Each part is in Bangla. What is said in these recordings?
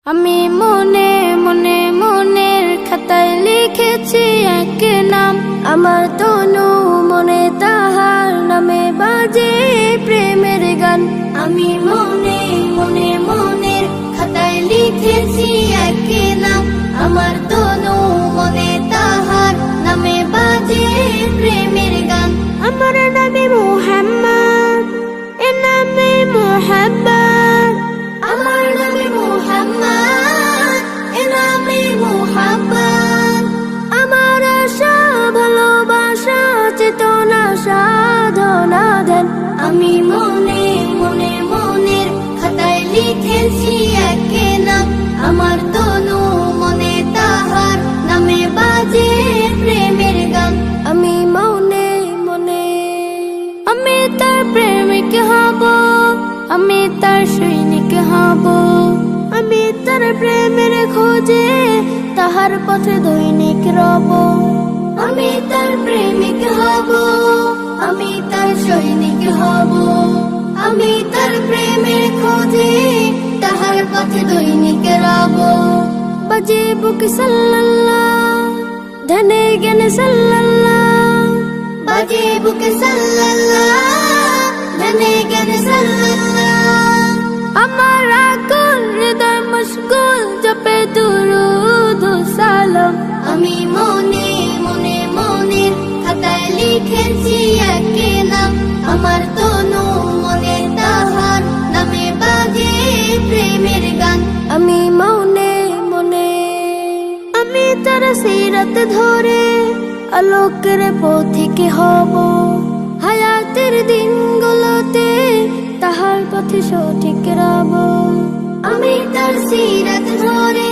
আমি মনে মনে মনের খাতায় লিখেছি এক নাম, আমার তনু মনে তাহার নামে বাজে প্রেমের গান। আমি মনে মনে মনের খাতায় লিখেছি এক নাম, আমার তনু মনে তাহার নামে বাজে প্রেমের গান। আমার নামে মুহাম্মদ, এ নামে মুহাব্বত, আমার নামে মুহাম্মদ, এ নামে মুহাব্বত। আমার আশা ভালোবাসা চেতনা সাধনা দেন। আমি মনে মনে মনের খাতায় লিখেছি এক নাম, আমার তনু মনে তাহার নামে বাজে প্রেমের গান। আমি মনে মনে আমি তার প্রেমিক হব, আমি তার সৈনিক হব, আমি তার প্রেমের খোঁজে তাহার পথে দৈনিক রব। আমি তার প্রেমিক হব, আমি তার সৈনিক হব, আমি তার প্রেমের খোঁজে তাহার পথে দৈনিক রব। বাজে বুকে সাল্লাল্লাহ, ধ্যানে জ্ঞানে সাল্লাল্লাহ, বাজে বুকে সাল্লাল্লাহ, ধ্যানে জ্ঞানে সাল্লাল্লাহ। আমার আকুল হৃদয় মশগুল জপে দুরূদ ও সালাম। আমি মনে মনে মনের খাতায় লিখেছি এক নাম, আমার তনু মনে তাহার নামে বাজে প্রেমের গান। আমি মনে মনে আমি তার সিরাত ধরে আলোকের পথিক হব, হায়াতের দিনগুলোতে তাহার পথে সঠিক রব। আমি তার সিরাত ধরে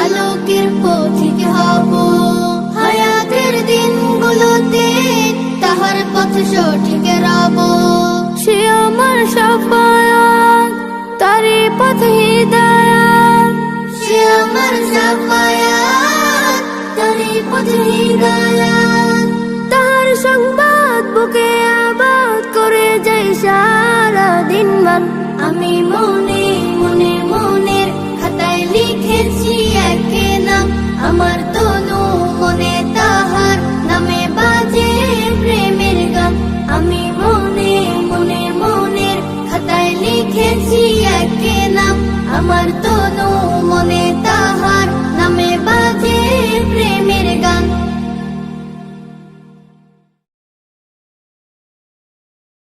আলোকের পথিক হব, হায়াতের দিনগুলোতে তাহার পথে সঠিক রব। সে আমার শাফায়াত, তারই পথে হিদায়াত, সে আমার শাফায়াত, তারই পথে হিদায়াত। তাহার সংবাদ বুকে আবাদ করে যাই সারা দিন মান। আমি মনে মনে মনের খাতায় লিখেছি এক নাম, আমার তনু মনে তাহার নামে বাজে প্রেমের গান। আমি মনে মনে মনের খাতায় লিখেছি এক নাম, আমার